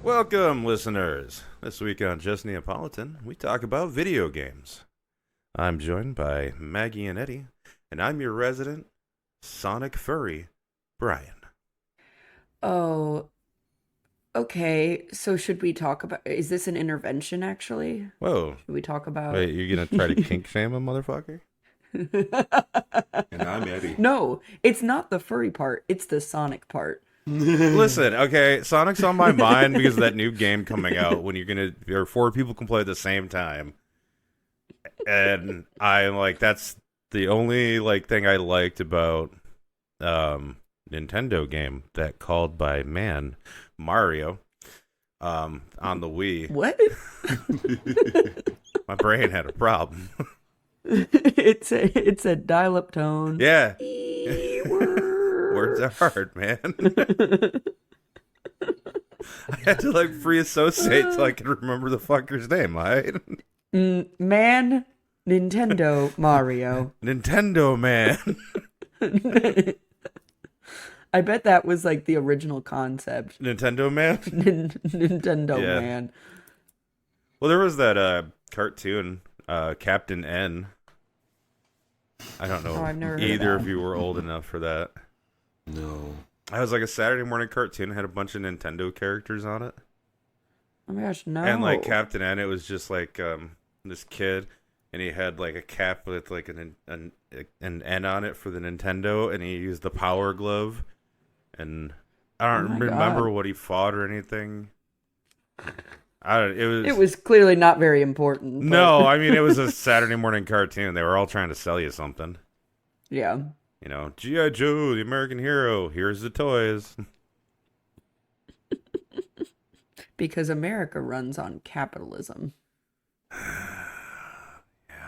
Welcome, listeners. This week on Just Neapolitan, we talk about video games. I'm joined by Maggie and Eddie, and I'm your resident Sonic furry, Bryan. Oh, okay. So should we talk about, is this an intervention actually? Whoa. Should we talk about Wait, you're going to try to kink shame a motherfucker? And I'm Eddie. No, it's not the furry part. It's the Sonic part. Listen, okay, Sonic's on my mind because of that new game coming out when or 4 people can play at the same time. And I'm like, that's the only thing I liked about Nintendo game that called by man Mario on the Wii. What? My brain had a problem. It's a dial-up tone. Yeah. Word. Words are hard, man. I had to free associate so I could remember the fucker's name, right? Man, Nintendo, Mario. Nintendo man. I bet that was the original concept. Nintendo man? Nintendo Yeah. man. Well, there was that cartoon, Captain N. I don't know Oh, I've never heard of either that. of you were old enough for that. No. I was a Saturday morning cartoon, had a bunch of Nintendo characters on it. Oh my gosh, no. And Captain N, it was just this kid, and he had a cap with an N on it for the Nintendo, and he used the Power Glove, and I don't Oh my remember God. what he fought or anything. It was clearly not very important. But No, I mean it was a Saturday morning cartoon. They were all trying to sell you something. yeah. You know, G.I. Joe, the American hero. Here's the toys. Because America runs on capitalism.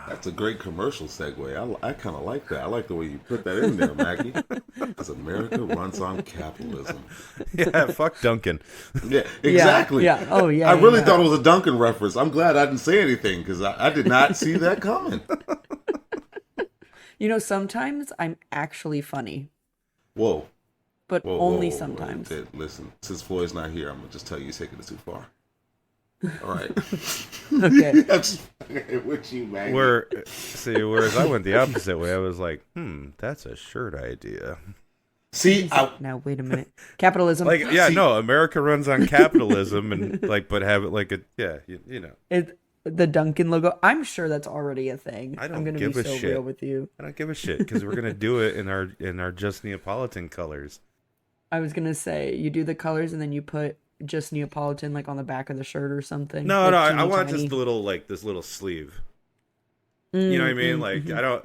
That's a great commercial segue. I kind of like that. I like the way you put that in there, Maggie. Because America runs on capitalism. Yeah, fuck Duncan. Yeah, exactly. Yeah. Oh, yeah. I really yeah. thought it was a Duncan reference. I'm glad I didn't say anything because I did not see that coming. You know, sometimes I'm actually funny, Whoa. but Whoa, only whoa, whoa, sometimes. wait. Listen, since Floyd's not here, I'm going to just tell you he's taking it too far. All right. Okay. That's with you, Maggie. Whereas I went the opposite way. I was like, that's a shirt idea. See, Now, wait a minute. Capitalism. America runs on capitalism and but have it you know. The Duncan logo. I'm sure that's already a thing. I don't I'm gonna give be a so shit. real with you. I don't give a shit because we're gonna do it in our Just Neapolitan colors. I was gonna say you do the colors and then you put Just Neapolitan on the back of the shirt or something. No, Like, I teeny want tiny. just a little this little sleeve. You know what I mean? I don't.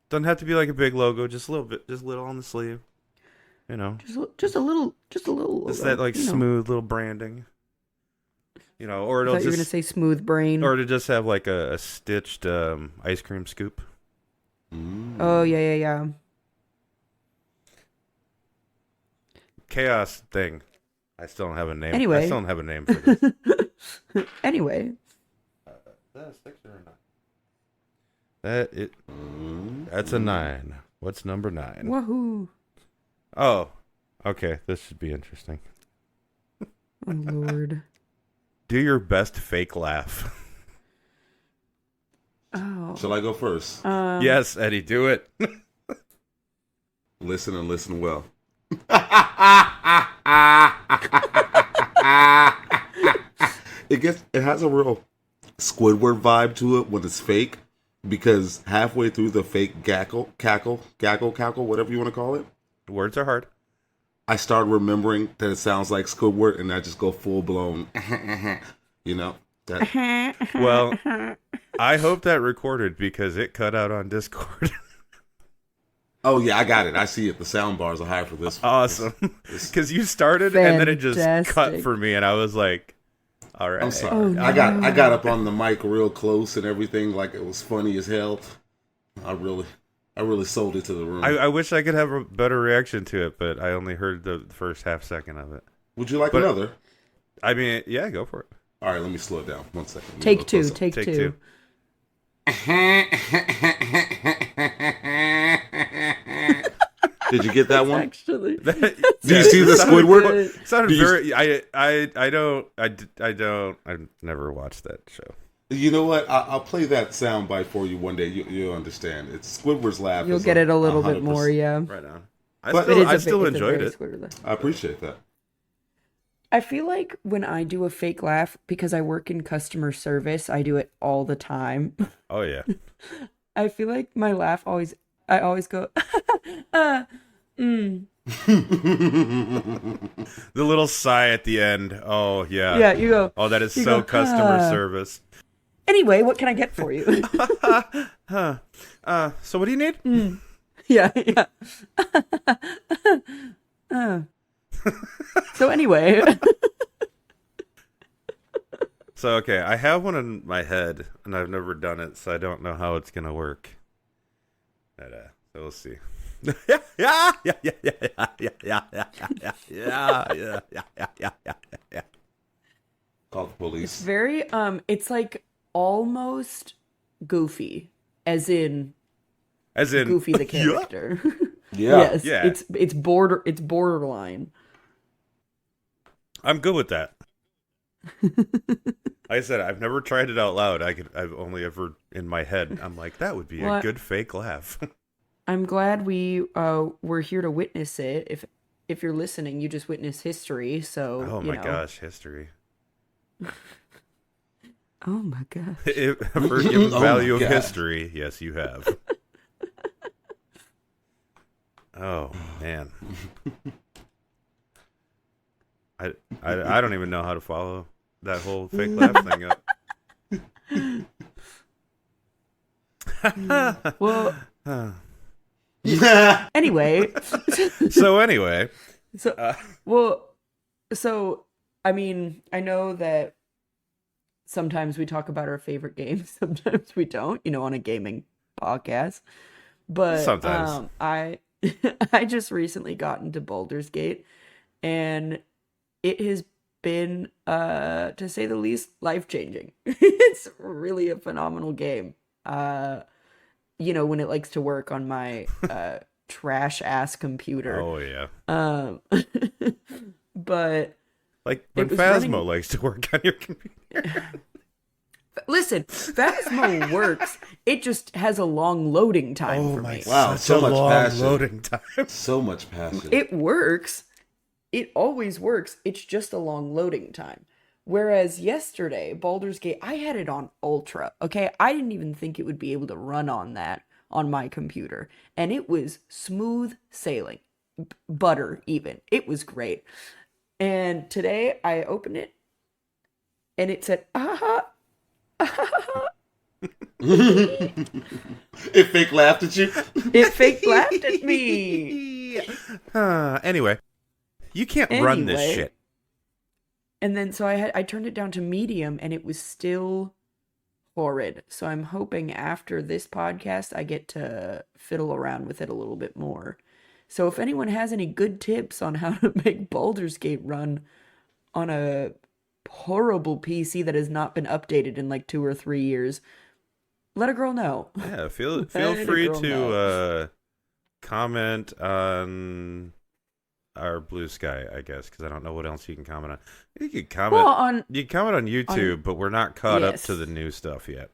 Doesn't have to be a big logo. Just a little bit. Just a little on the sleeve. You know. Just a little. Just Logo, that you know. smooth little branding. You know, or I it'll thought you were gonna just say smooth brain. or to just have a stitched ice cream scoop. Oh yeah. Chaos thing. I still don't have a name. Anyway. I still don't have a name for this. Anyway, That's a 6 or a 9? That's a 9. What's number 9? woohoo! Oh, okay. This should be interesting. Oh Lord. Do your best fake laugh. Oh. shall I go first? Yes, Eddie, do it. Listen and listen well. It has a real Squidward vibe to it when it's fake, because halfway through the fake cackle, whatever you want to call it, Words are hard. I started remembering that it sounds like Squidward, and I just go full blown, you know. That, Well, I hope that recorded because it cut out on Discord. oh yeah, I got it. I see it. The sound bars are high for this one. Awesome. Because you started and then it just cut Fantastic. for me, and I was like, all right. I'm sorry. Oh, I got up on the mic real close and everything, like it was funny as hell. I really sold it to the room. I wish I could have a better reaction to it, but I only heard the first half second of it. Would you like But- another? I mean, yeah, go for it. All right, let me slow it down. 1 second. Let me Take go two. close up. Take two. Did you get that one? Actually, Do you see the Squidward? It sounded Do you- very. I've never watched that show. You know what? I'll play that sound bite for you one day. You'll understand. It's Squidward's laugh. you'll is get it a little 100%. bit more. Yeah, Right on. But- I still enjoyed it. I appreciate that. I feel like when I do a fake laugh, because I work in customer service, I do it all the time. Oh yeah. I feel like my laugh I always go, The little sigh at the end. Oh yeah. Yeah, you go. Oh, that is you so go, customer "Ah." service. Anyway, what can I get for you? So what do you need? Yeah. So anyway, So okay, I have one in my head, and I've never done it, so I don't know how it's gonna work. But so we'll see. Yeah. Call the it's police. very it's like almost Goofy, as in As in Goofy the Yeah. character. Yeah. Yes, Yeah. it's borderline. I'm good with that. Like I said, I've never tried it out loud. I've only ever in my head. I'm like, that would be a Well, good fake laugh. I'm glad we were here to witness it. If you're listening, you just witnessed history. So Oh you my know. gosh, history. Oh my gosh. If ever given Oh my value of God. history, yes, you have. Oh man, I don't even know how to follow that whole fake laugh thing up. Well, Yeah. anyway, So anyway, so I mean, I know that sometimes we talk about our favorite games, sometimes we don't, on a gaming podcast. But Sometimes. I just recently got into Baldur's Gate, and it has been to say the least life-changing. It's really a phenomenal game. When it likes to work on my trash ass computer. oh yeah, But like when was Phasmo running- likes to work on your computer. listen, Phasmo works. It just has a long loading time for me. Wow, so Such a much long passion. loading time. So much passion. It works. It always works. It's just a long loading time. Whereas yesterday, Baldur's Gate, I had it on Ultra. Okay, I didn't even think it would be able to run on that on my computer, and it was smooth sailing, butter even. It was great. And today I opened it, and it said, It fake laughed at you. it fake laughed at me. Anyway, you can't run this Anyway. shit. And then so I turned it down to medium, and it was still horrid. So I'm hoping after this podcast I get to fiddle around with it a little bit more. So if anyone has any good tips on how to make Baldur's Gate run on a horrible PC that has not been updated in like 2 or 3 years, let a girl know. Yeah, feel Let a free girl to know. comment on our Blue Sky, I guess, because I don't know what else you can comment on. You can comment. Well, You can comment on YouTube, but we're not caught up to Yes. the new stuff yet.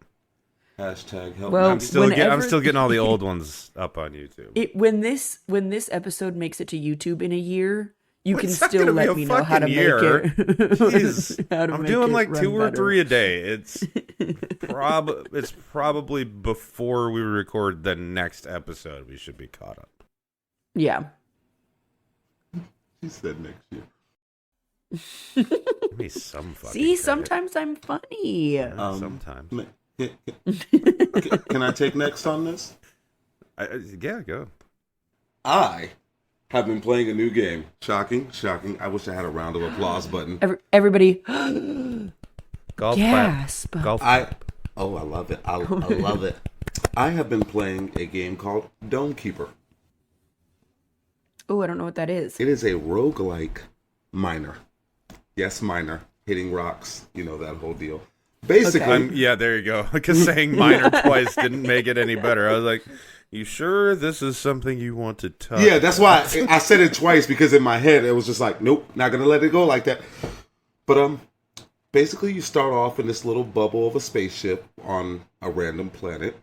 Hashtag help. Well, me. I'm still whenever- getting all the old ones up on YouTube. when this episode makes it to YouTube in a year, you Well, can it's not still gonna be let a me know how to fucking make year. it. Jeez. how to I'm make doing it like run 2 or better. 3 a day. It's it's probably before we record the next episode we should be caught up. Yeah. She said next year. Give me some fucking See, credit. sometimes I'm funny. Sometimes. Can I take next on this? Yeah, go. I have been playing a new game. Shocking. I wish I had a round of applause button. Everybody, Golf gasp. Golf. I love it. I love it. I have been playing a game called Dome Keeper. Oh, I don't know what that is. It is a roguelike miner. Yes, miner. Hitting rocks, that whole deal. Basically, Okay. Yeah, there you go. Because saying minor twice didn't make it any better. I was like, you sure this is something you want to touch? yeah, that's why I said it twice, because in my head it was just like, nope, not gonna let it go like that. But basically you start off in this little bubble of a spaceship on a random planet.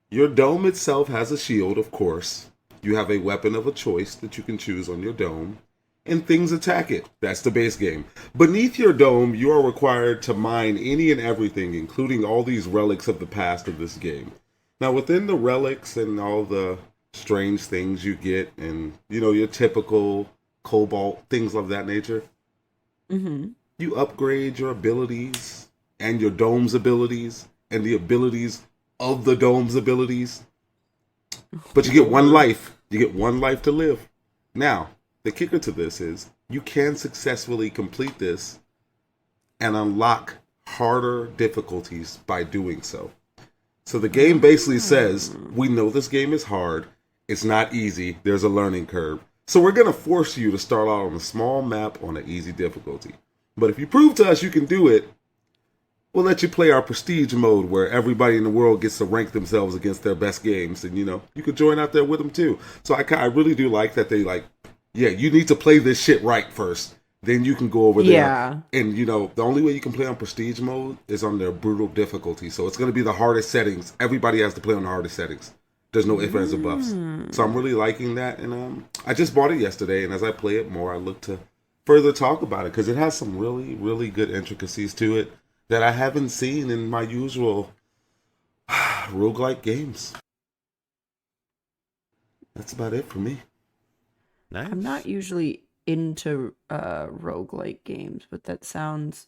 Your dome itself has a shield, of course. You have a weapon of a choice that you can choose on your dome, and things attack it. That's the base game. Beneath your dome, you are required to mine any and everything, including all these relics of the past of this game. Now, within the relics and all the strange things you get, and, you know, your typical cobalt, things of that nature, you upgrade your abilities and your dome's abilities and the abilities of the dome's abilities. But you get one life. You get one life to live. Now, the kicker to this is you can successfully complete this and unlock harder difficulties by doing so. So the game basically says, we know this game is hard. It's not easy. There's a learning curve. So we're going to force you to start out on a small map on an easy difficulty. But if you prove to us you can do it, we'll let you play our prestige mode where everybody in the world gets to rank themselves against their best games. And, you know, you could join out there with them too. So I really do like that they like, yeah, you need to play this shit right first. Then you can go over there. Yeah. And, you know, the only way you can play on prestige mode is on their brutal difficulty. So it's going to be the hardest settings. Everybody has to play on the hardest settings. There's no ifs, ands, or buffs. So I'm really liking that. And I just bought it yesterday. And as I play it more, I look to further talk about it because it has some really, really good intricacies to it that I haven't seen in my usual roguelike games. That's about it for me. Nice. I'm not usually into roguelike games, but that sounds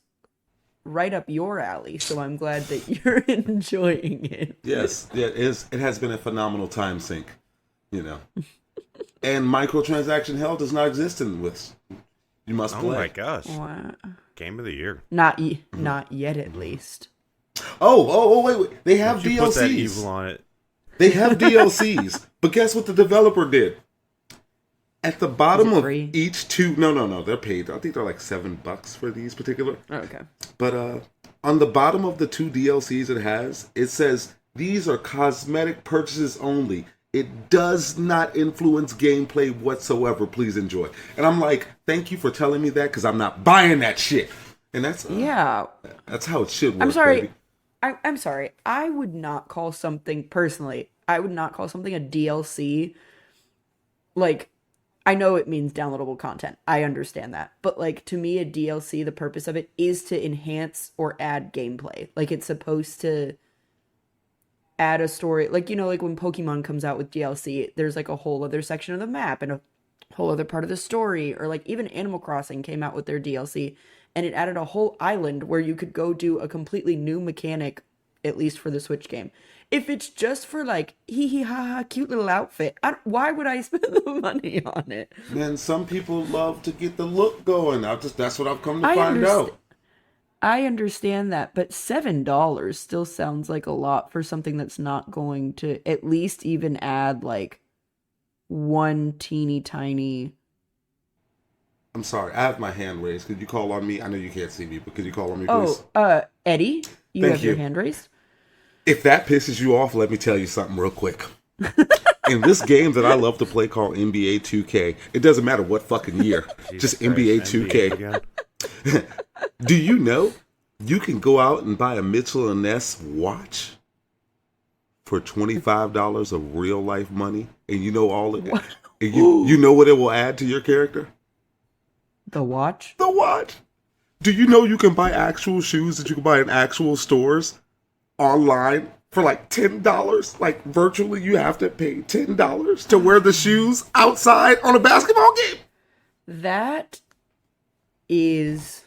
right up your alley, so I'm glad that you're enjoying it. Yes, yeah, it is. It has been a phenomenal time sink, you know. And microtransaction hell does not exist in this. You must play. Oh my gosh. Wow. Game of the year. Not yet, at least. Oh, wait. They have You put that DLCs. evil on it. They have DLCs. But guess what the developer did? At the bottom of free? each two... No. They're paid. I think they're like $7 for these particular. Oh, okay. But on the bottom of the two DLCs it has, it says, these are cosmetic purchases only. It does not influence gameplay whatsoever. Please enjoy. And I'm like, thank you for telling me that because I'm not buying that shit. And that's Yeah. that's how it should work. I'm sorry. Baby. I'm sorry. I would not call something, personally, I would not call something a DLC. Like, I know it means downloadable content. I understand that. But, like, to me, a DLC, the purpose of it is to enhance or add gameplay. Like, it's supposed to add a story. Like, you know, like when Pokemon comes out with DLC, there's, like, a whole other section of the map and a whole other part of the story. Or, like, even Animal Crossing came out with their DLC, and it added a whole island where you could go do a completely new mechanic, at least for the Switch game. If it's just for, like, hee ha ha, cute little outfit, why would I spend the money on it? Man, some people love to get the look going. That's what I've come to find out. I understand that, but $7 still sounds like a lot for something that's not going to at least even add, like, one teeny tiny... I'm sorry, I have my hand raised. Could you call on me? I know you can't see me, but could you call on me, please? Eddie, you Thank have your you. hand raised? If that pisses you off, let me tell you something real quick. In this game that I love to play called NBA 2K, it doesn't matter what fucking year, just NBA 2K. again. Do you know you can go out and buy a Mitchell & Ness watch for $25 of real life money, and you know all of it? And you know what it will add to your character? The watch? The watch. Do you know you can buy actual shoes that you can buy in actual stores online for like $10? Like virtually you have to pay $10 to wear the shoes outside on a basketball game? That is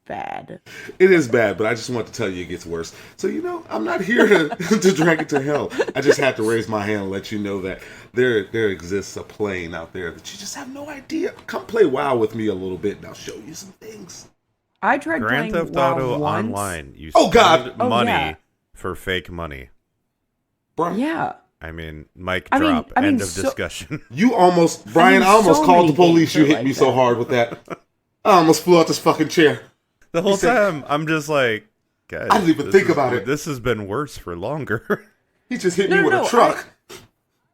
bad. It is bad, but I just want to tell you it gets worse. So, you know, I'm not here to, to drag it to hell. I just had to raise my hand and let you know that there exists a plane out there that you just have no idea. Come play WoW with me a little bit and I'll show you some things. I tried Grand playing Theft WoW Auto once. Online. You Oh, God. spend Oh, money yeah. for fake money. Brian, Yeah. I mean, mic I mean- drop. I mean, End of so- discussion. you almost, Brian, I mean, I almost so called the many police. games You are hit like me so that. hard with that. I almost flew out this fucking chair. The whole said- time, I'm just like, guys, I didn't even think about it. This has been worse for longer. He just hit me No, with no, a truck.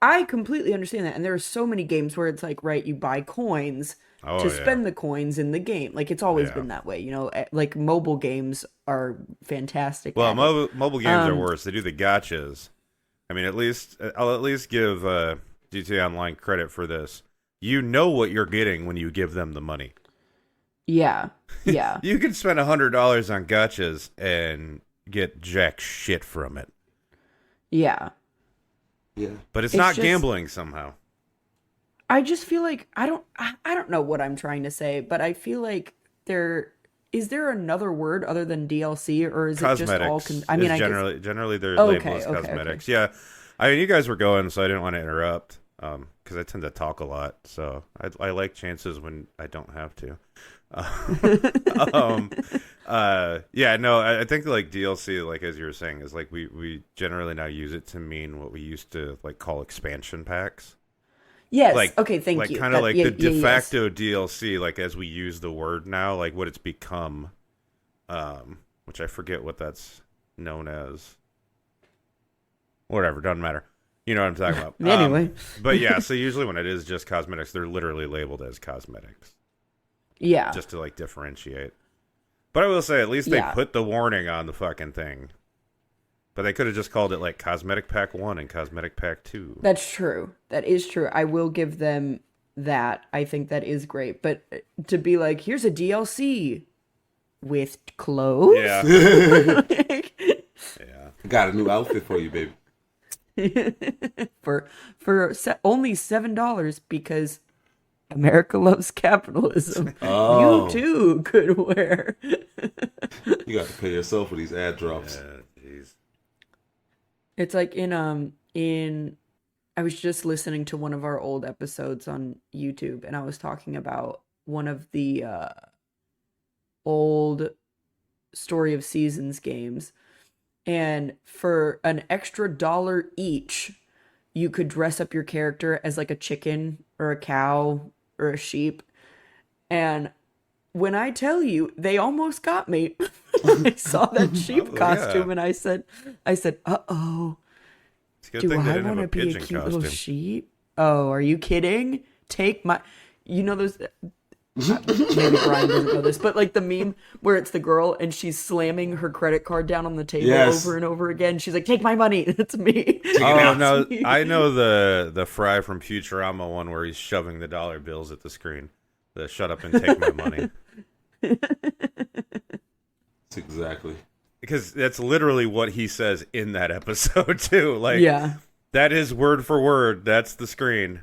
I completely understand that. And there are so many games where it's like, right, you buy coins Oh, to yeah. spend the coins in the game. Like, it's always Yeah. been that way. You know, like mobile games are fantastic. Well, at it. mobile games are worse. They do the gotchas. I mean, I'll at least give GTA Online credit for this. You know what you're getting when you give them the money. Yeah. Yeah. You can spend $100 on gotchas and get jack shit from it. Yeah. Yeah. But it's It's not just- gambling somehow. I just feel like I don't know what I'm trying to say, but I feel like is there another word other than DLC, or is Cosmetics. it just all I mean, I guess, generally they're Oh, labeled okay, as okay, cosmetics. Yeah. I mean, you guys were going, so I didn't want to interrupt because I tend to talk a lot. So I like chances when I don't have to. Yeah, no, I think like DLC, like as you were saying, is like we generally now use it to mean what we used to like call expansion packs. yes. Like Okay, thank like you. kind of like yeah, the de yes. facto DLC, like as we use the word now, like what it's become, which I forget what that's known as. Whatever, doesn't matter. You know what I'm talking about. Anyway. But yeah, so usually when it is just cosmetics, they're literally labeled as cosmetics. Yeah. Just to like differentiate. But I will say, at least they Yeah. put the warning on the fucking thing. But they could have just called it like Cosmetic Pack 1 and Cosmetic Pack 2. That's true. That is true. I will give them that. I think that is great. But to be like, here's a DLC with clothes. Yeah. Like, Yeah. Got a new outfit for you, baby. for only $7 because America loves capitalism. Oh. You too could wear. You got to pay yourself for these ad drops. Jeez. It's like in I was just listening to one of our old episodes on YouTube, and I was talking about one of the old Story of Seasons games. And for an extra $1 each, you could dress up your character as like a chicken or a cow or a sheep. And when I tell you, they almost got me. I saw that sheep Oh, costume yeah. and I said, uh-oh, It's a good do thing they I didn't want have to a be a pigeon cute costume. little sheep? Oh, are you kidding? Take my, you know those, maybe Bryan doesn't know this, but like the meme where it's the girl and she's slamming her credit card down on the table Yes. over and over again. She's like, take my money. It's me. Oh no! It's me. I know the Fry from Futurama one where he's shoving the dollar bills at the screen. The "Shut up and take my money," That's exactly. because that's literally what he says in that episode too. Like, Yeah. that is word for word. That's the screen,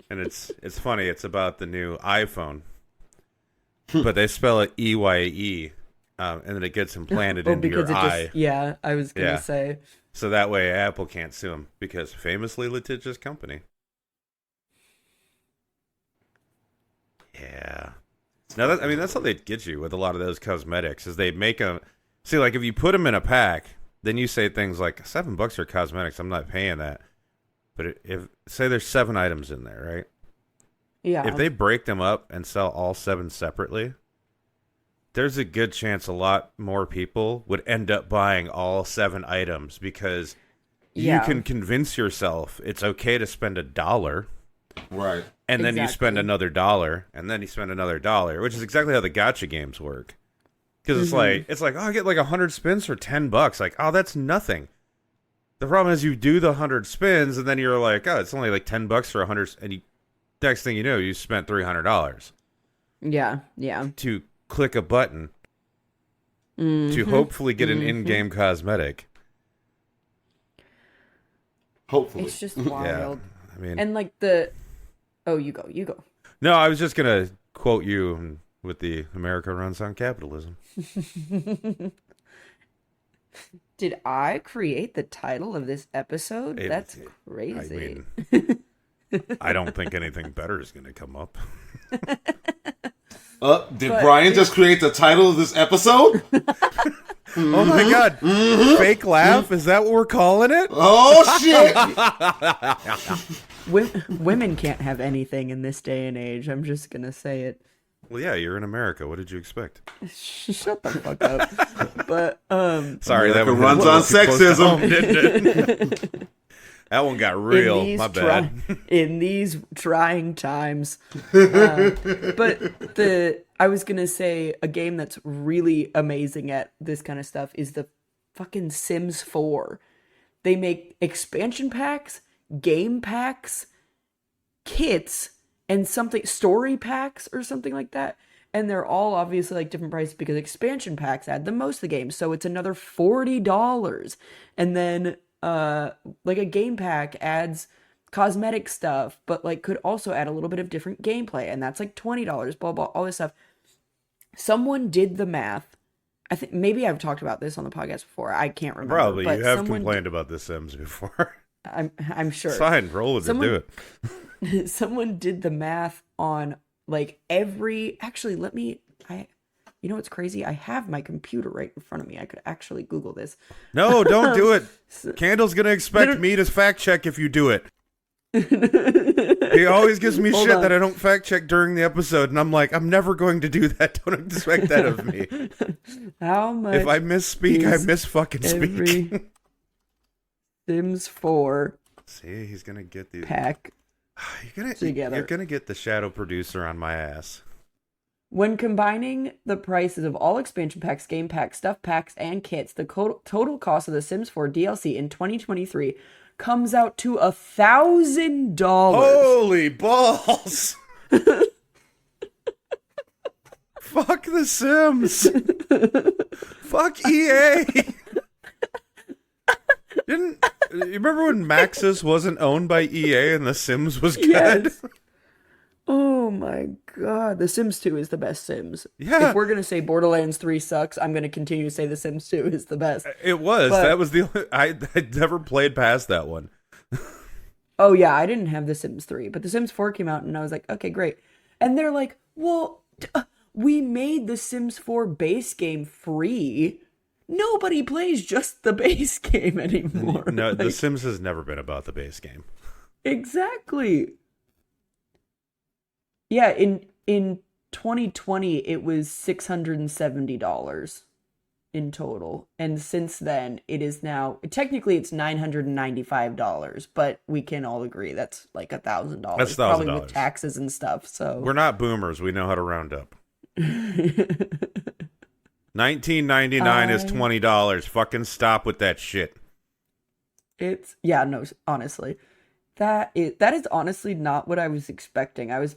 and it's funny. It's about the new iPhone, but they spell it EYE, and then it gets implanted into your eye. Yeah, I was going to Yeah. say. So that way Apple can't sue him because famously litigious company. Yeah. Now that's how they get you with a lot of those cosmetics is they make them. See, like if you put them in a pack, then you say things like $7 for cosmetics. I'm not paying that. But if say there's 7 items in there, right? Yeah. If they break them up and sell all 7 separately, there's a good chance a lot more people would end up buying all 7 items because you Yeah. can convince yourself it's okay to spend $1, Right. and then you spend Exactly. another $1, and then you spend another $1, which is exactly how the gotcha games work. Because Mm-hmm. it's like, oh, I get like 100 spins for $10. Like, oh, that's nothing. The problem is you do the 100 spins, and then you're like, oh, it's only like $10 for 100, and next thing you know, you spent $300 Yeah. Yeah. to click a button Mm-hmm. to hopefully get an in-game cosmetic. Hopefully. It's just Yeah, wild. I mean, And like oh, you go. no, I was just gonna quote you with the "America runs on capitalism." Did I create the title of this episode? It- That's I crazy. mean, I don't think anything better is gonna come up. Did But Bryan it- just create the title of this episode? Oh my god! Fake laugh? Is that what we're calling it? Oh shit! Women can't have anything in this day and age. I'm just gonna say it. Well, yeah, you're in America. What did you expect? Shut the fuck up. But Sorry, America that one runs on sexism. didn't it? That one got real. My bad. In these trying times. But I was gonna say a game that's really amazing at this kind of stuff is the fucking Sims 4. They make expansion packs, game packs, kits, and something story packs or something like that. And they're all obviously like different prices because expansion packs add the most of the game. So it's another $40. And then like a game pack adds cosmetic stuff, but like could also add a little bit of different gameplay. And that's like $20, blah, blah, all this stuff. Someone did the math. I think maybe I've talked about this on the podcast before. I can't remember. Probably. But You have complained about The Sims before. I'm sure. It's fine. Roll with it. Do it. Someone did the math on like actually, you know what's crazy? I have my computer right in front of me. I could actually Google this. No, don't do it. Candle's going to expect me to fact check if you do it. He always gives me shit that I don't fact check during the episode, and I'm like, I'm never going to do that. Don't expect that of me. How much? If I misspeak, I miss fucking speak. Sims 4. See, he's gonna get the pack. You're gonna get the shadow producer on my ass. When combining the prices of all expansion packs, game packs, stuff packs, and kits, the total cost of the Sims 4 DLC in 2023 comes out to $1,000. Holy balls! Fuck The Sims. Fuck EA. You remember when Maxis wasn't owned by EA and The Sims was good? Yes. Oh my god. The Sims 2 is the best Sims. Yeah. If we're going to say Borderlands 3 sucks, I'm going to continue to say The Sims 2 is the best. It was. That was the only... I never played past that one. Oh yeah, I didn't have The Sims 3, but The Sims 4 came out and I was like, okay, great. And they're like, well, we made The Sims 4 base game free. Nobody plays just the base game anymore. No, like, The Sims has never been about the base game. Exactly. Yeah, in 2020 it was $670 in total, and since then it is now technically it's $995, but we can all agree that's like $1,000. That's $1,000 probably with taxes and stuff. So we're not boomers. We know how to round up. $19.99 is $20. Fucking stop with that shit. Honestly. That is honestly not what I was expecting. I was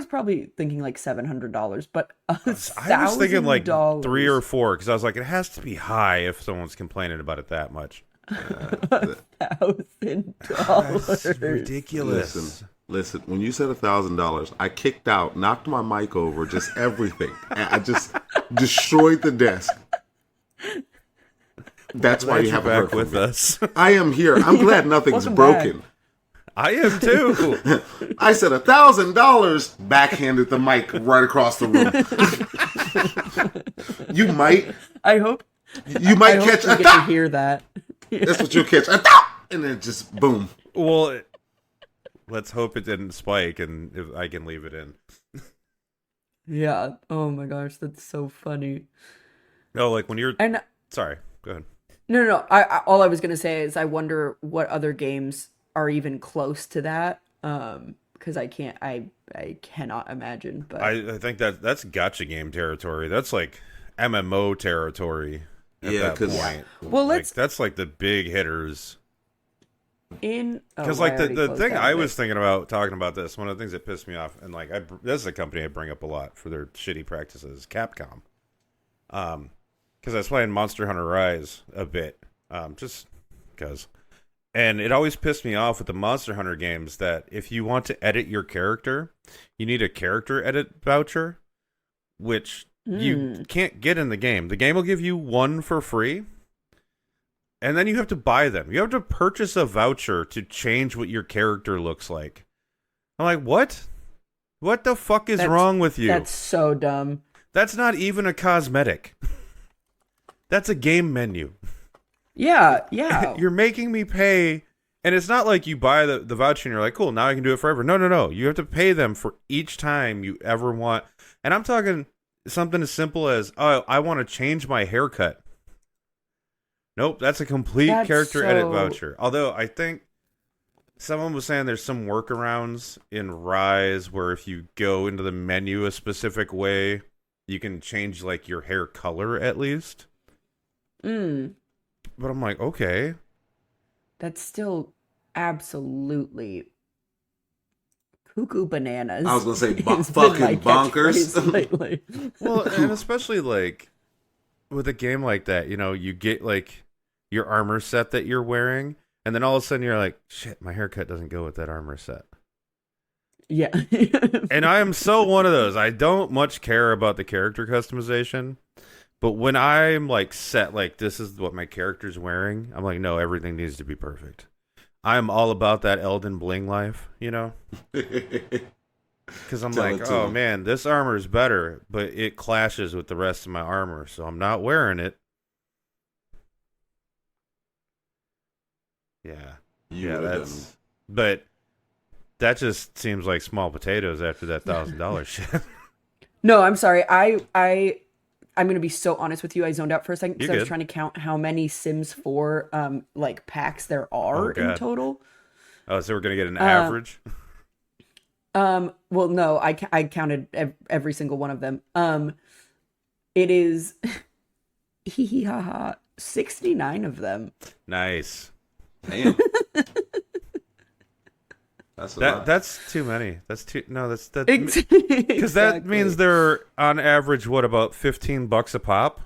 probably thinking like $700, but I was thinking like 3 or 4 because I was like, it has to be high if someone's complaining about it that much. $1,000. That's ridiculous. Listen. When you said $1,000, I kicked out, knocked my mic over, just everything. I just destroyed the desk. That's why you have back with us. I am here. I'm glad nothing's broken. Back. I am too. I said $1,000. Backhanded the mic right across the room. You might. I hope. You might catch. You get to hear that. That's what you'll catch. And then just boom. Well, let's hope it didn't spike, and if I can leave it in. Yeah. Oh my gosh, that's so funny. No, like when you're. Sorry. Go ahead. No. All I was gonna say is I wonder what other games are even close to that. Because I cannot imagine. But I think that's gacha game territory. That's like MMO territory. At that point. Well, that's like the big hitters. Because like the thing I was thinking about talking about this, one of the things that pissed me off, and like this is a company I bring up a lot for their shitty practices, Capcom. Because I was playing Monster Hunter Rise a bit, just because. And it always pissed me off with the Monster Hunter games that if you want to edit your character, you need a character edit voucher, which you can't get in the game. The game will give you one for free, and then you have to buy them. You have to purchase a voucher to change what your character looks like. I'm like, what? What the fuck is wrong with you? That's so dumb. That's not even a cosmetic. That's a game menu. Yeah. You're making me pay, and it's not like you buy the voucher and you're like, cool, now I can do it forever. No. You have to pay them for each time you ever want. And I'm talking something as simple as, oh, I want to change my haircut. Nope, that's a complete character edit voucher. Although I think someone was saying there's some workarounds in Rise where if you go into the menu a specific way, you can change like your hair color at least. But I'm like, okay. That's still absolutely cuckoo bananas. I was gonna say It's been fucking my bonkers. catchphrase lately. Well, and especially like with a game like that, you know, you get like your armor set that you're wearing, and then all of a sudden you're like, shit, my haircut doesn't go with that armor set. Yeah. And I am so one of those. I don't much care about the character customization, but when I'm like set, like this is what my character's wearing, I'm like, no, everything needs to be perfect. I'm all about that Elden Bling life, you know? Because I'm like, oh man, this armor is better, but it clashes with the rest of my armor, so I'm not wearing it. Yeah. That's... But that just seems like small potatoes after that $1,000 shit. No, I'm sorry. I'm going to be so honest with you. I zoned out for a second because I was good. trying to count how many Sims 4 like packs there are in total. Oh, so we're going to get an average? Well, no, I counted every single one of them. It is 69 of them. Nice. Damn. That's a lot. That's too many. That's too because Exactly. that means they're on average what, about $15 a pop?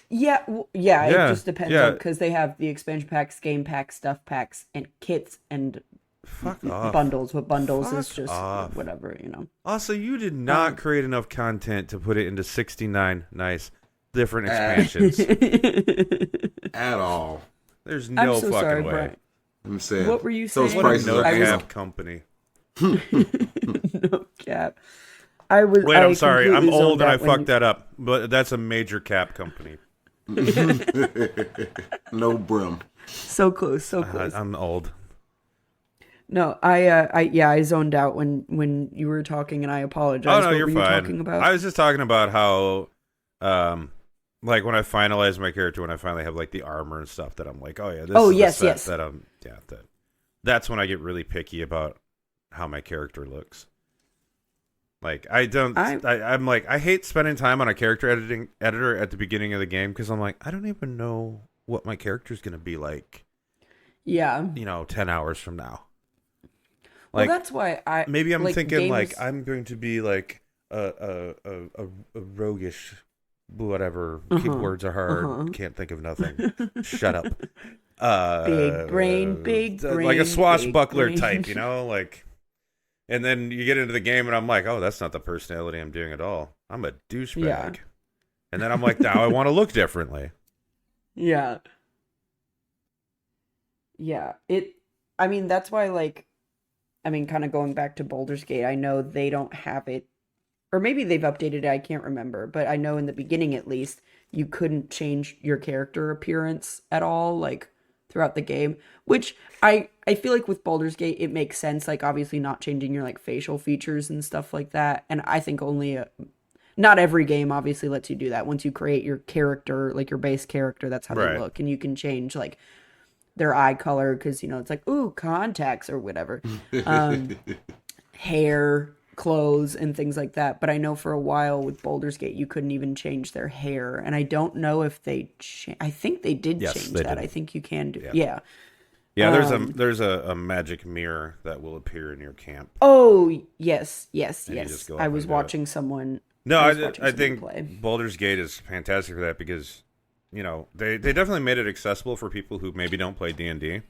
Yeah, Yeah, it just depends yeah. because they have the expansion packs, game packs, stuff packs, and kits and Fuck off. bundles. What bundles is Fuck just off. whatever, you know. Also, you did not create enough content to put it into 69 nice different expansions. At all. There's no I'm so fucking sorry, way. Brian. I'm saying. What were you Those saying? prices No are cap company. No cap. Wait, I'm sorry. I'm completely old zoned and I out when fucked that up. But that's a major cap company. No brim. So close, so close. I'm old. No, I zoned out when you were talking, and I apologize. Oh no, What you're were you fine. talking about? I was just talking about how, like when I finalize my character, when I finally have like the armor and stuff, that I'm like, oh yeah, this is yes, the set yes. that that's when I get really picky about how my character looks. Like I'm like, I hate spending time on a character editor at the beginning of the game because I'm like, I don't even know what my character's gonna be like. Yeah. 10 hours from now. Well, that's why maybe I'm like, thinking games... like I'm going to be like a roguish, whatever. Keywords are hard. Can't think of nothing. Shut up. Big brain, like a swashbuckler type, like. And then you get into the game, and I'm like, oh, that's not the personality I'm doing at all. I'm a douchebag. Yeah. And then I'm like, now I want to look differently. Yeah. Yeah. I mean, that's why, like, kind of going back to Baldur's Gate, I know they don't have it, or maybe they've updated it, I can't remember, but I know in the beginning, at least, you couldn't change your character appearance at all, like, throughout the game, which I feel like with Baldur's Gate, it makes sense, like, obviously not changing your, like, facial features and stuff like that, and I think not every game obviously lets you do that. Once you create your character, like, your base character, that's how they look, and you can change, like, their eye color, because, it's like, ooh, contacts, or whatever, hair, clothes, and things like that, but I know for a while with Baldur's Gate, you couldn't even change their hair, and I don't know if they I think they did change that. Did. I think you can do yeah. Yeah, there's a magic mirror that will appear in your camp. Oh, yes. I was watching someone. No, I think play. Baldur's Gate is fantastic for that because, they definitely made it accessible for people who maybe don't play D&D.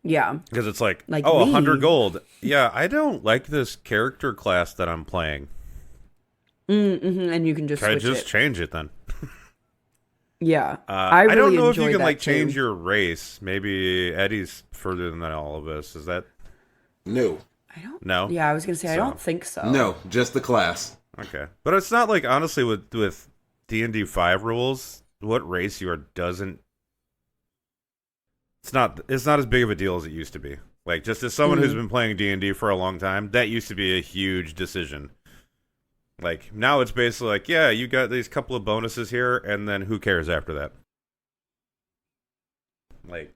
Yeah. Because it's like 100 gold. Yeah, I don't like this character class that I'm playing. And you can just switch it. Change it then. Yeah. I don't know if you can change your race. Maybe Eddie's further than all of us. Is that? No. I don't. No. Yeah, I was gonna say I don't think so. No, just the class. Okay, but it's not like honestly with D&D 5 rules, what race you are doesn't. It's not as big of a deal as it used to be. Like just as someone who's been playing D&D for a long time, that used to be a huge decision. Like, now it's basically like, yeah, you got these couple of bonuses here, and then who cares after that? Like,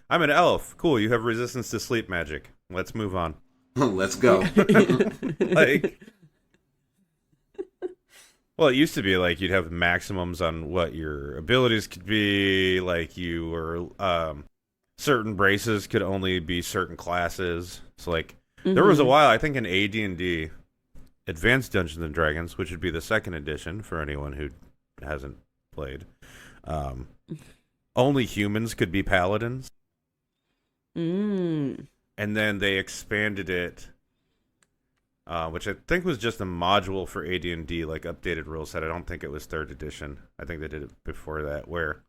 I'm an elf. Cool, you have resistance to sleep magic. Let's move on. Let's go. Like, well, it used to be like you'd have maximums on what your abilities could be. Like, you were, certain races could only be certain classes. So, like, there was a while, I think in AD&D, Advanced Dungeons and Dragons, which would be the second edition for anyone who hasn't played, only humans could be paladins. Mm. And then they expanded it, which I think was just a module for AD&D, like updated rule set. I don't think it was third edition. I think they did it before that, where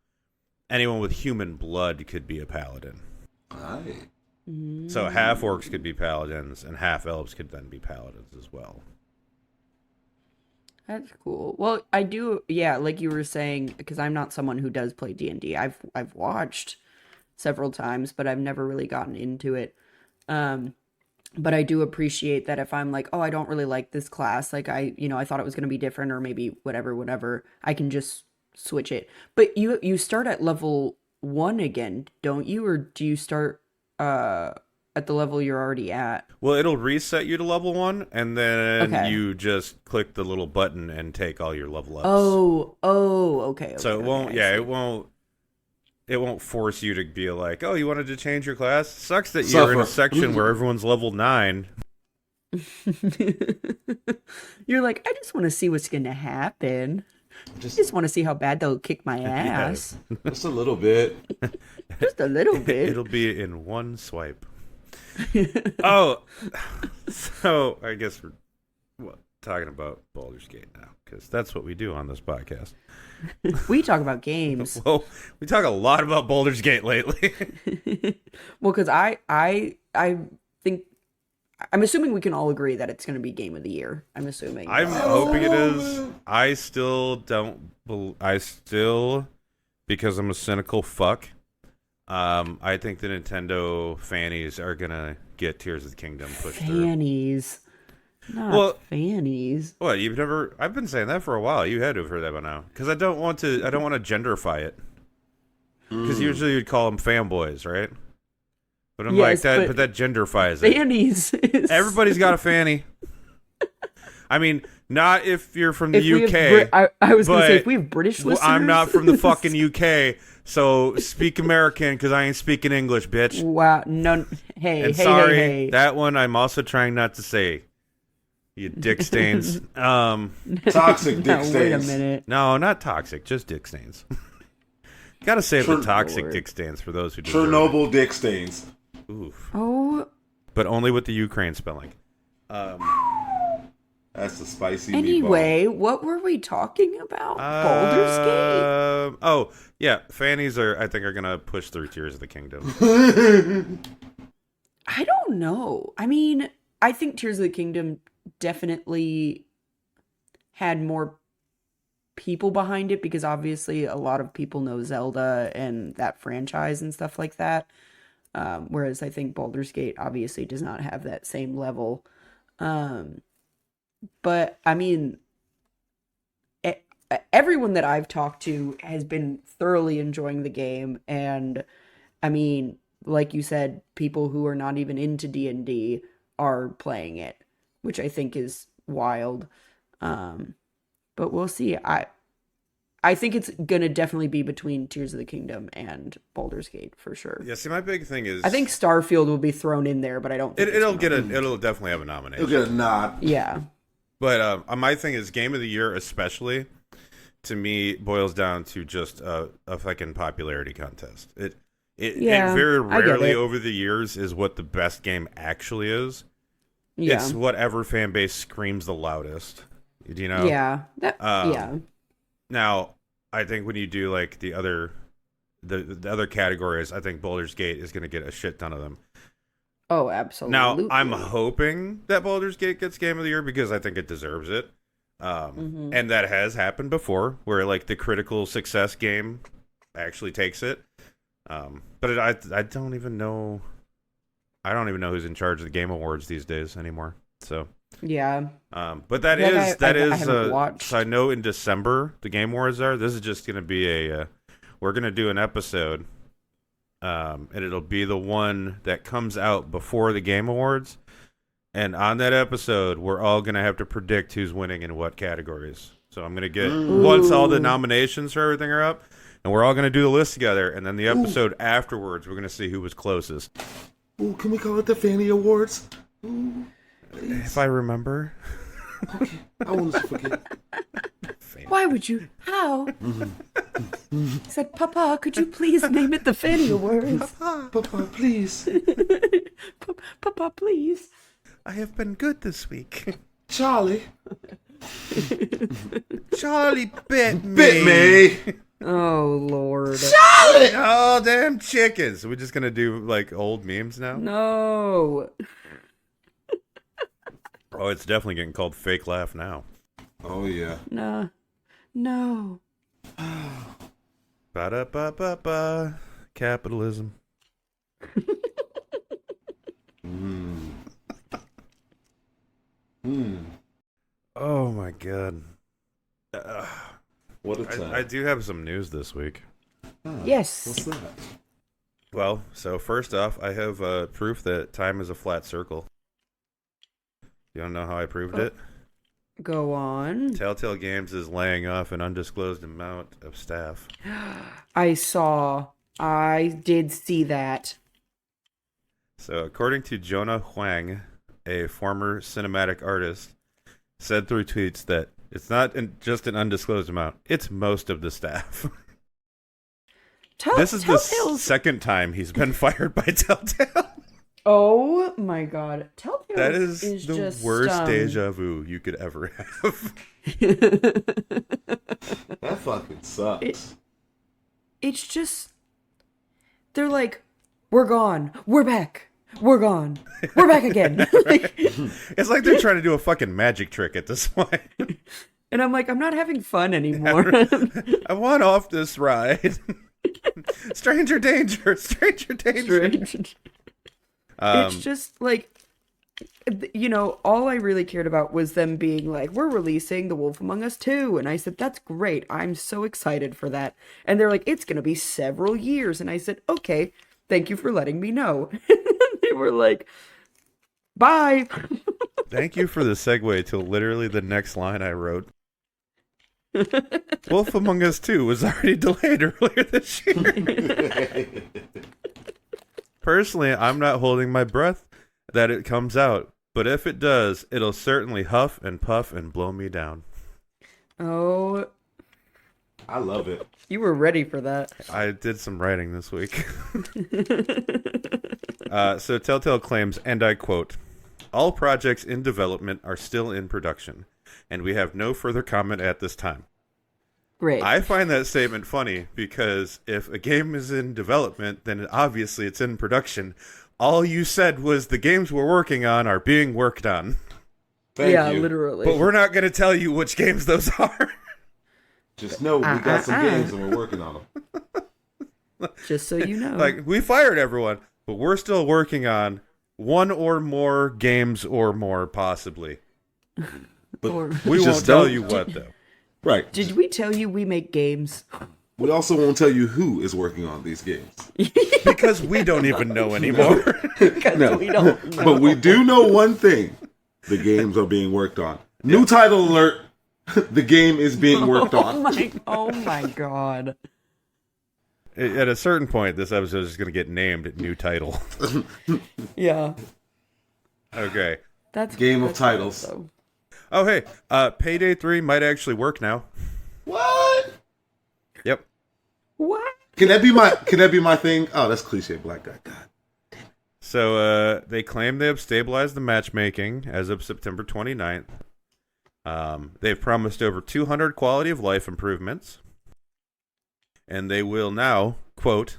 anyone with human blood could be a paladin. Aye. So half orcs could be paladins, and half elves could then be paladins as well. That's cool. Well, I do, yeah, like you were saying, because I'm not someone who does play D&D. I've watched several times, but I've never really gotten into it. But I do appreciate that if I'm like, oh, I don't really like this class, like I thought it was going to be different, or maybe whatever, I can just switch it. But you start at level 1 again, don't you? Or do you start at the level you're already at? Well, it'll reset you to level 1, and then Okay. you just click the little button and take all your level ups. Oh, okay. So it won't, it won't force you to be like, oh, you wanted to change your class? Sucks that you're in a section where everyone's level 9. You're like, I just want to see what's going to happen. Just want to see how bad they'll kick my ass. Just a little bit. Just a little bit. It'll be in one swipe. Oh, so I guess we're talking about Baldur's Gate now, because that's what we do on this podcast. We talk about games. Well, we talk a lot about Baldur's Gate lately. Well, because I think, I'm assuming we can all agree that it's going to be Game of the Year. I'm assuming. I'm hoping it is. I still don't. Because I'm a cynical fuck. I think the Nintendo fannies are gonna get Tears of the Kingdom pushed through. Fannies, not fannies. What, you've never? I've been saying that for a while. You had to have heard that by now. Because I don't want to genderify it. Because usually you'd call them fanboys, right? But I'm like that. But that genderfies it. Fannies. Everybody's got a fanny. I mean, not if you're from the UK. I was going to say, if we have British listeners. I'm not from the fucking UK, so speak American, because I ain't speaking English, bitch. Wow. No. Hey, sorry, that one I'm also trying not to say. You dick stains. Toxic dick stains. Wait a minute. No, not toxic, just dick stains. Gotta save the toxic dick stains for those who deserve Chernobyl dick stains. Oof. Oh. But only with the Ukraine spelling. That's the spicy Anyway, meatball. what were we talking about? Baldur's Gate? Oh, yeah. Fannies I think are going to push through Tears of the Kingdom. I don't know. I mean, I think Tears of the Kingdom definitely had more people behind it, because obviously a lot of people know Zelda and that franchise and stuff like that. Whereas I think Baldur's Gate obviously does not have that same level. But I mean, everyone that I've talked to has been thoroughly enjoying the game. And I mean, like you said, people who are not even into D&D are playing it, which I think is wild. But we'll see. I think it's gonna definitely be between Tears of the Kingdom and Baldur's Gate for sure. Yeah, see, my big thing is, I think Starfield will be thrown in there, but I don't think it'll definitely have a nomination. It'll get a nod. Yeah. But my thing is, Game of the Year especially, to me, boils down to just a fucking popularity contest. It very rarely over the years is what the best game actually is. Yeah. It's whatever fan base screams the loudest. You know? Yeah. Yeah. Now, I think when you do like the other categories, I think Baldur's Gate is going to get a shit ton of them. Oh, absolutely. Now, I'm hoping that Baldur's Gate gets Game of the Year because I think it deserves it. And that has happened before, where like the critical success game actually takes it. But I don't even know. I don't even know who's in charge of the Game Awards these days anymore. So Yeah. But that Like, is I haven't watched. so I know in December the Game Awards are. This is just going to be we're going to do an episode, and it'll be the one that comes out before the Game Awards. And on that episode, we're all going to have to predict who's winning in what categories. So I'm going to get, once all the nominations for everything are up, and we're all going to do the list together, and then the episode afterwards, we're going to see who was closest. Ooh, can we call it the Fanny Awards? Ooh, if I remember. Okay, I want to forget. Why would you? How? He said, Papa, could you please name it the Fanny Awards? Papa, please. Papa, please. I have been good this week. Charlie. Charlie bit me. Bit me. Oh, Lord. Charlie. Oh, damn chickens. We're just going to do, like, old memes now? No. Oh, it's definitely getting called fake laugh now. Oh, yeah. No. No. Ba-da-ba-ba-ba. Capitalism. Oh, my God. What a time. I do have some news this week. Yes. What's that? Well, so first off, I have proof that time is a flat circle. You want to know how I proved it? Go on. Telltale Games is laying off an undisclosed amount of staff. I did see that. So, according to Jonah Huang, a former cinematic artist, said through tweets that it's not just an undisclosed amount, it's most of the staff. This is the second time he's been fired by Telltale. Oh my God. Telltale That is the just, worst deja vu you could ever have. That fucking sucks. It's just, they're like, we're gone. We're back. We're gone. We're back again. It's like they're trying to do a fucking magic trick at this point. And I'm like, I'm not having fun anymore. I want off this ride. Stranger danger. Stranger danger. It's just like, you know, all I really cared about was them being like, we're releasing The Wolf Among Us 2. And I said, that's great. I'm so excited for that. And they're like, it's going to be several years. And I said, okay, thank you for letting me know. They were like, bye. Thank you for the segue to literally the next line I wrote. Wolf Among Us 2 was already delayed earlier this year. Personally, I'm not holding my breath that it comes out, but if it does, it'll certainly huff and puff and blow me down. Oh, I love it. you were ready for that. I did some writing this week. So Telltale claims, and I quote, "All projects in development are still in production, and we have no further comment at this time." Great. I find that statement funny because if a game is in development, then obviously it's in production. All you said was the games we're working on are being worked on. Thank you. Literally. But we're not going to tell you which games those are. Just know we got some games and we're working on them. Just so you know. Like, we fired everyone, but we're still working on one or more games or more, possibly. But We won't tell you what, though. Right. Did we tell you we make games? We also won't tell you who is working on these games. Because we don't even know anymore. No. We don't know. But we do know one thing. The games are being worked on. New title alert. The game is being worked on. Oh my God. At a certain point, this episode is going to get named new title. Yeah. Okay. That's Game of that's Titles. awesome. Oh, hey. Payday 3 might actually work now. What? Yep. What? Can that be my thing? Oh, that's cliche black guy. God. So they claim they have stabilized the matchmaking as of September 29th. They've promised over 200 quality of life improvements. And they will now, quote,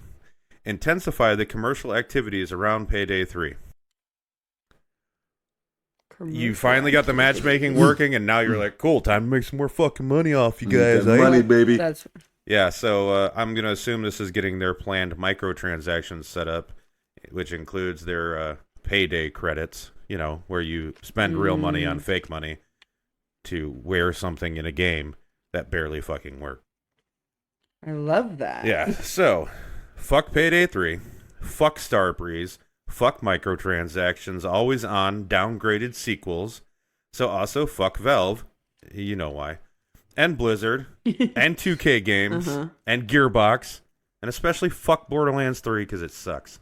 intensify the commercial activities around Payday 3. You finally got the matchmaking working, and now you're like, cool, time to make some more fucking money off you guys. That money, baby. That's Yeah, so I'm going to assume this is getting their planned microtransactions set up, which includes their payday credits. where you spend real money on fake money to wear something in a game that barely fucking worked. I love that. Yeah, so fuck Payday 3, fuck Starbreeze, fuck microtransactions, always on downgraded sequels. So also fuck Valve, you know why, and Blizzard, and 2K games, and Gearbox, and especially fuck Borderlands 3 because it sucks.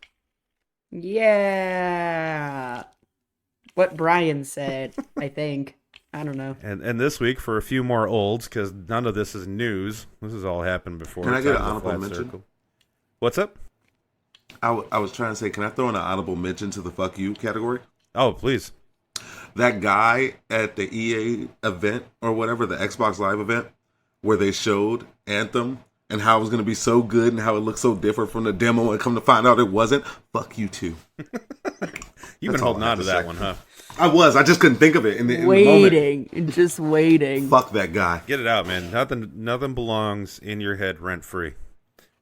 Yeah. What Bryan said, I think. I don't know. And this week, for a few more olds, because none of this is news. This has all happened before. Can I get an honorable mention? Circle. What's up? I was trying to say, can I throw in an honorable mention to the fuck you category? Oh, please. That guy at the EA event or whatever, the Xbox Live event, where they showed Anthem and how it was going to be so good and how it looked so different from the demo, and come to find out it wasn't. Fuck you too. You've been holding on to that one, huh? I just couldn't think of it in the waiting, moment. Just waiting. Fuck that guy. Get it out, man. Nothing belongs in your head rent free.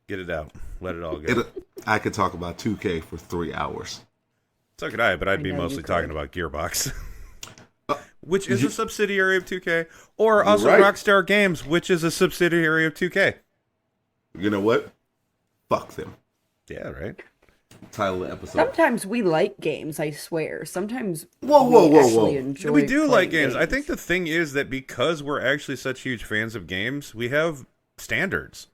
Get it out. Let it all go. I could talk about 2K for 3 hours. So could I, but I'd be mostly talking about Gearbox, which is a subsidiary of 2K, or also Rockstar Games, which is a subsidiary of 2K. You know what? Fuck them. Yeah, right. Title of the episode. Sometimes we like games, I swear. Sometimes whoa. Enjoy we do like games. I think the thing is that because we're actually such huge fans of games, we have standards.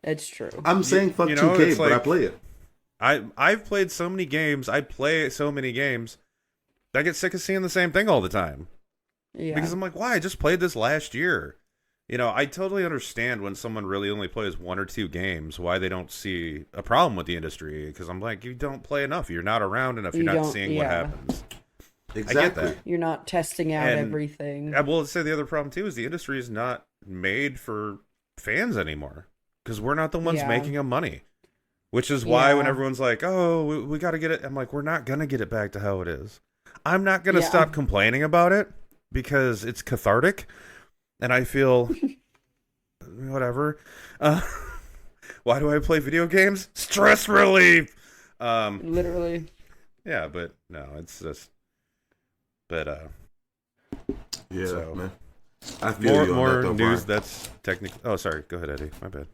It's true. I'm saying fuck 2K, but I play it. I've played so many games. I play so many games. I get sick of seeing the same thing all the time. Yeah. Because I'm like, why? I just played this last year. I totally understand when someone really only plays 1 or 2 games, why they don't see a problem with the industry. Because I'm like, you don't play enough. You're not around enough. You're not seeing what happens. Exactly. I get that. You're not testing out everything. I will say the other problem, too, is the industry is not made for fans anymore. Because we're not the ones making them money. Which is why when everyone's like, oh, we got to get it. I'm like, we're not going to get it back to how it is. I'm not going to stop complaining about it because it's cathartic. And I feel, whatever. Why do I play video games? Stress relief! Literally. Yeah, but no, it's just... But, yeah, so, man. I feel more you on that, though, news Bryan. that's technically... Oh, sorry. Go ahead, Eddie. My bad.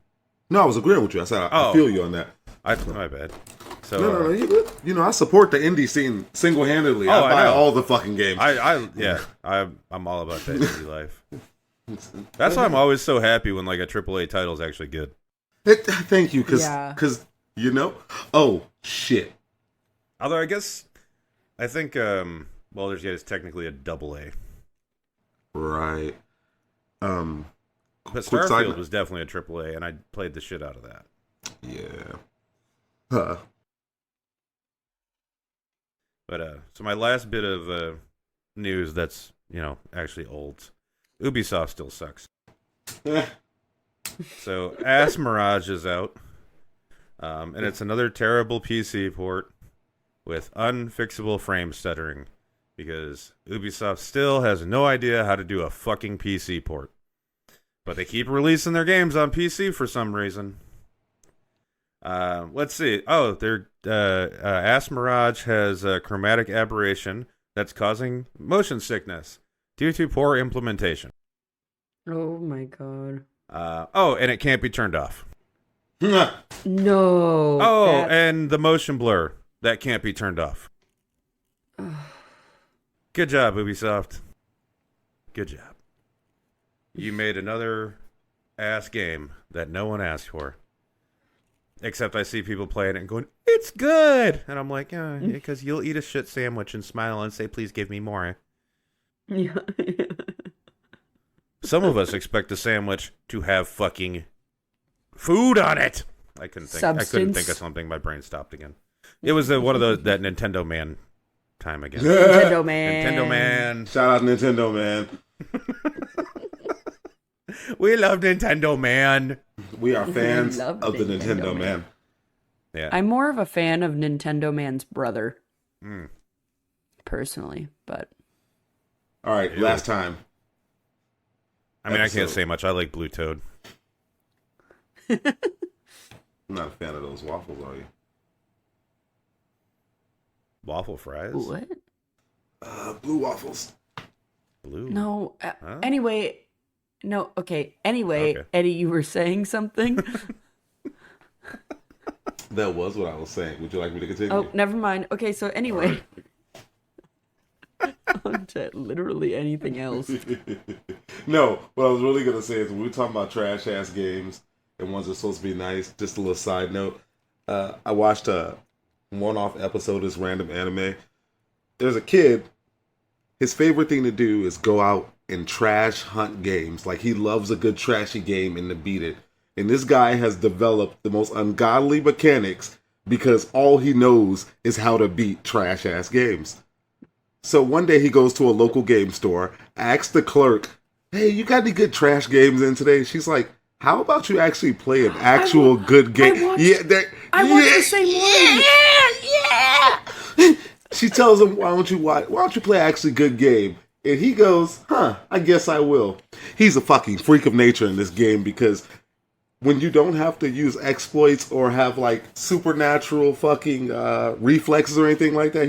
No, I was agreeing with you. I said I feel you on that. My bad. So, No. You I support the indie scene single-handedly. I buy all the fucking games. I'm all about that indie life. That's why I'm always so happy when like a AAA title is actually good. Thank you, because oh shit. Although I think Baldur's Gate is technically a AA. Right. But Starfield was definitely a AAA, and I played the shit out of that. Yeah. But so my last bit of news that's actually old. Ubisoft still sucks. So Ass Mirage is out, and it's another terrible PC port with unfixable frame stuttering because Ubisoft still has no idea how to do a fucking PC port. But they keep releasing their games on PC for some reason. Let's see. Oh, their Ass Mirage has a chromatic aberration that's causing motion sickness due to poor implementation. Oh my god. And it can't be turned off. No. Oh, and the motion blur, that can't be turned off. Good job, Ubisoft. Good job. You made another ass game that no one asked for. Except I see people playing it and going, it's good! And I'm like, yeah, because you'll eat a shit sandwich and smile and say, please give me more. Yeah. Some of us expect a sandwich to have fucking food on it. I couldn't think of something. My brain stopped again. It was one of that Nintendo Man time again. Nintendo Man. Nintendo Man. Shout out Nintendo Man. We love Nintendo Man. We are fans of the Nintendo Man. Yeah. I'm more of a fan of Nintendo Man's brother. Mm. Personally, but... All right, last time. I mean, I can't say much. I like Blue Toad. I'm not a fan of those waffles, are you? Waffle fries? What? Blue waffles. Blue. No. Huh? Anyway. No. Okay. Anyway, Okay. Eddie, you were saying something. That was what I was saying. Would you like me to continue? Oh, never mind. Okay. So anyway. On to literally anything else. No, what I was really going to say is when we were talking about trash ass games and ones that are supposed to be nice, just a little side note. I watched a one-off episode of this random anime. There's a kid, his favorite thing to do is go out and trash hunt games. Like, he loves a good trashy game and to beat it. And this guy has developed the most ungodly mechanics because all he knows is how to beat trash ass games. So one day he goes to a local game store, asks the clerk, "Hey, you got any good trash games in today?" She's like, "How about you actually play an actual good game?" I watched the same one. Yeah. She tells him, why don't you play an actually good game? And he goes, I guess I will. He's a fucking freak of nature in this game because when you don't have to use exploits or have like supernatural fucking reflexes or anything like that,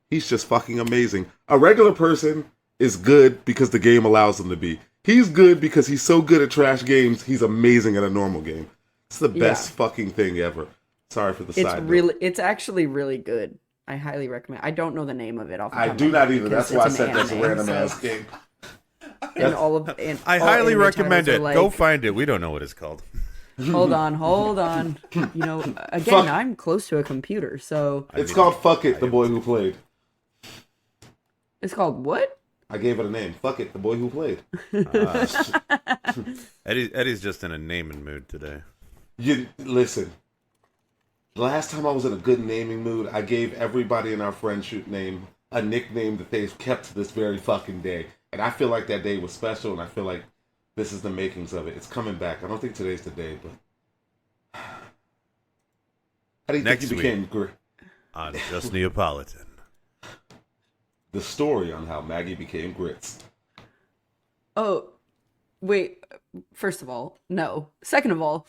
he's just fucking amazing. A regular person is good because the game allows him to be. He's good because he's so good at trash games, he's amazing at a normal game. It's the best fucking thing ever. Sorry for the side note. It's actually really good. I highly recommend. I don't know the name of it. I do not either. That's why I said that's a random ass game. I highly recommend it. Go find it. We don't know what it's called. Hold on. You know, again, I'm close to a computer, so it's called Fuck It, the boy who played. It's called what? I gave it a name. Fuck It, the boy who played. Eddie's just in a naming mood today. You listen. Last time I was in a good naming mood, I gave everybody in our friendship name a nickname that they've kept to this very fucking day. And I feel like that day was special, and I feel like this is the makings of it. It's coming back. I don't think today's the day, but how do you think you became on Just Neapolitan? The story on how Maggie became grits. Oh, wait. First of all, no. Second of all,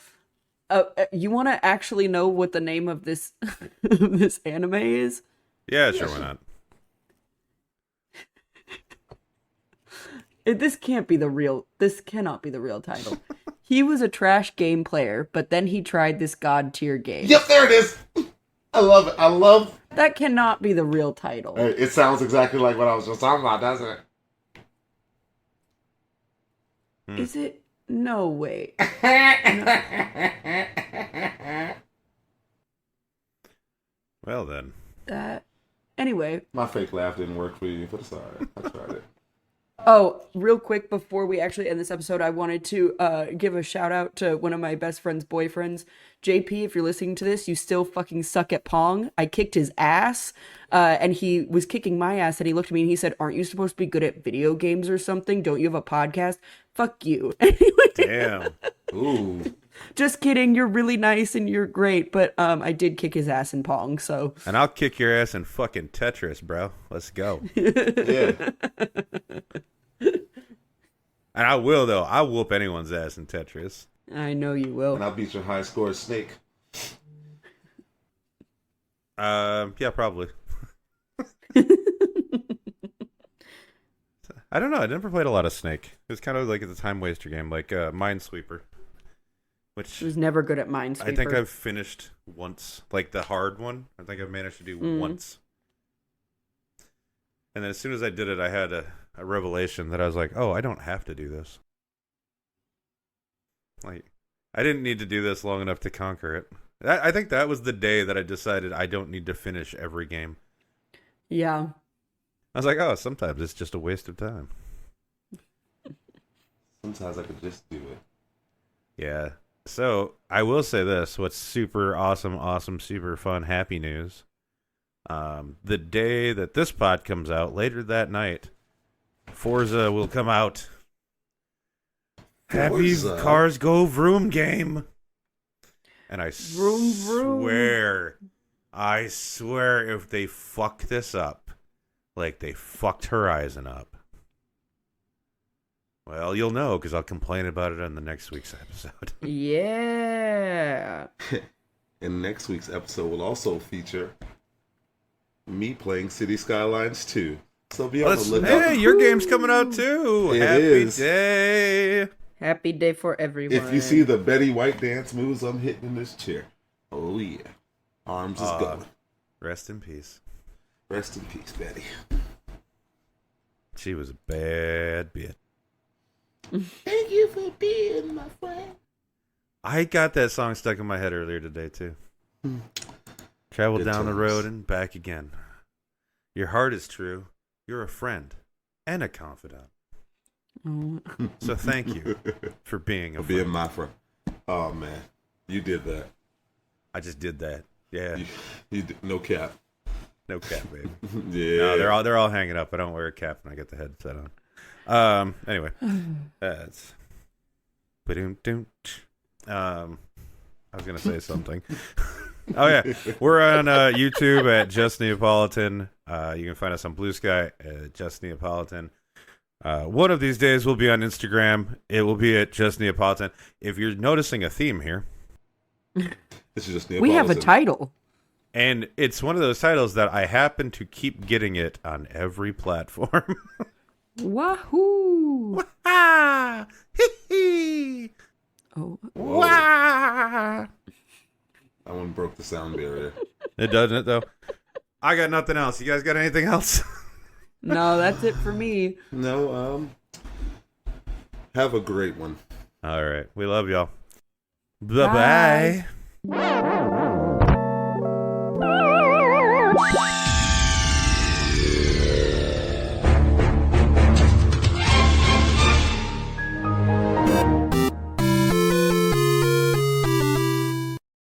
you want to actually know what the name of this this anime is? Yeah, sure, why not? This cannot be the real title. He was a trash game player, but then he tried this god tier game. Yep, there it is. I love it. That cannot be the real title. It sounds exactly like what I was just talking about, doesn't it? Is it? No way. Well then. Anyway. My fake laugh didn't work for you, but it's alright. I tried it. Oh, real quick before we actually end this episode, I wanted to give a shout out to one of my best friend's boyfriends. JP, if you're listening to this, you still fucking suck at Pong. I kicked his ass, and he was kicking my ass, and he looked at me and he said, "Aren't you supposed to be good at video games or something? Don't you have a podcast?" Fuck you. Damn. Ooh. Just kidding. You're really nice and you're great, but I did kick his ass in Pong, so. And I'll kick your ass in fucking Tetris, bro. Let's go. Yeah. And I will, though. I'll whoop anyone's ass in Tetris. I know you will. And I'll beat your high score Snake. Yeah, probably. I don't know. I never played a lot of Snake. It was kind of like a time waster game, like Minesweeper. Which I was never good at Minesweeper. I think I've finished once, like the hard one. I think I've managed to do once. And then as soon as I did it, I had a revelation that I was like, oh, I don't have to do this. Like, I didn't need to do this long enough to conquer it. I think that was the day that I decided I don't need to finish every game. Yeah. I was like, oh, sometimes it's just a waste of time. Sometimes I could just do it. Yeah. So, I will say this. What's super awesome, super fun, happy news. The day that this pod comes out, later that night, Forza will come out. Happy Cars Go Vroom game. And I swear, if they fuck this up, like they fucked Horizon up, well, you'll know because I'll complain about it on the next week's episode. Yeah. And next week's episode will also feature me playing City Skylines 2. So be on the lookout. Hey, your game's coming out too. It Happy is. Happy day for everyone. If you see the Betty White dance moves I'm hitting in this chair, oh yeah, arms is going. Rest in peace. Rest in peace, Betty. She was a bad bitch. Thank you for being my friend. I got that song stuck in my head earlier today too. Travel Good down the times. road and back again. Your heart is true. You're a friend and a confidant. Oh. So thank you for being a For friend. being my friend. Oh man, you did that. I just did that. Yeah. You did, no cap. No cap, baby. Yeah. No, they're all hanging up. I don't wear a cap when I get the headset on. Anyway, that's. I was gonna say something. Oh yeah, we're on YouTube at Just Neapolitan. You can find us on Blue Sky at Just Neapolitan. One of these days we'll be on Instagram. It will be at Just Neapolitan. If you're noticing a theme here, This is just We have a Neapolitan. title. and it's one of those titles that I happen to keep getting it on every platform. Wahoo! Ah, hee hee. Oh, Whoa. Wah. That one broke the sound barrier. It doesn't it though. I got nothing else. You guys got anything else? no, that's it for me. No, have a great one. All right. We love y'all. Bye-bye. Bye.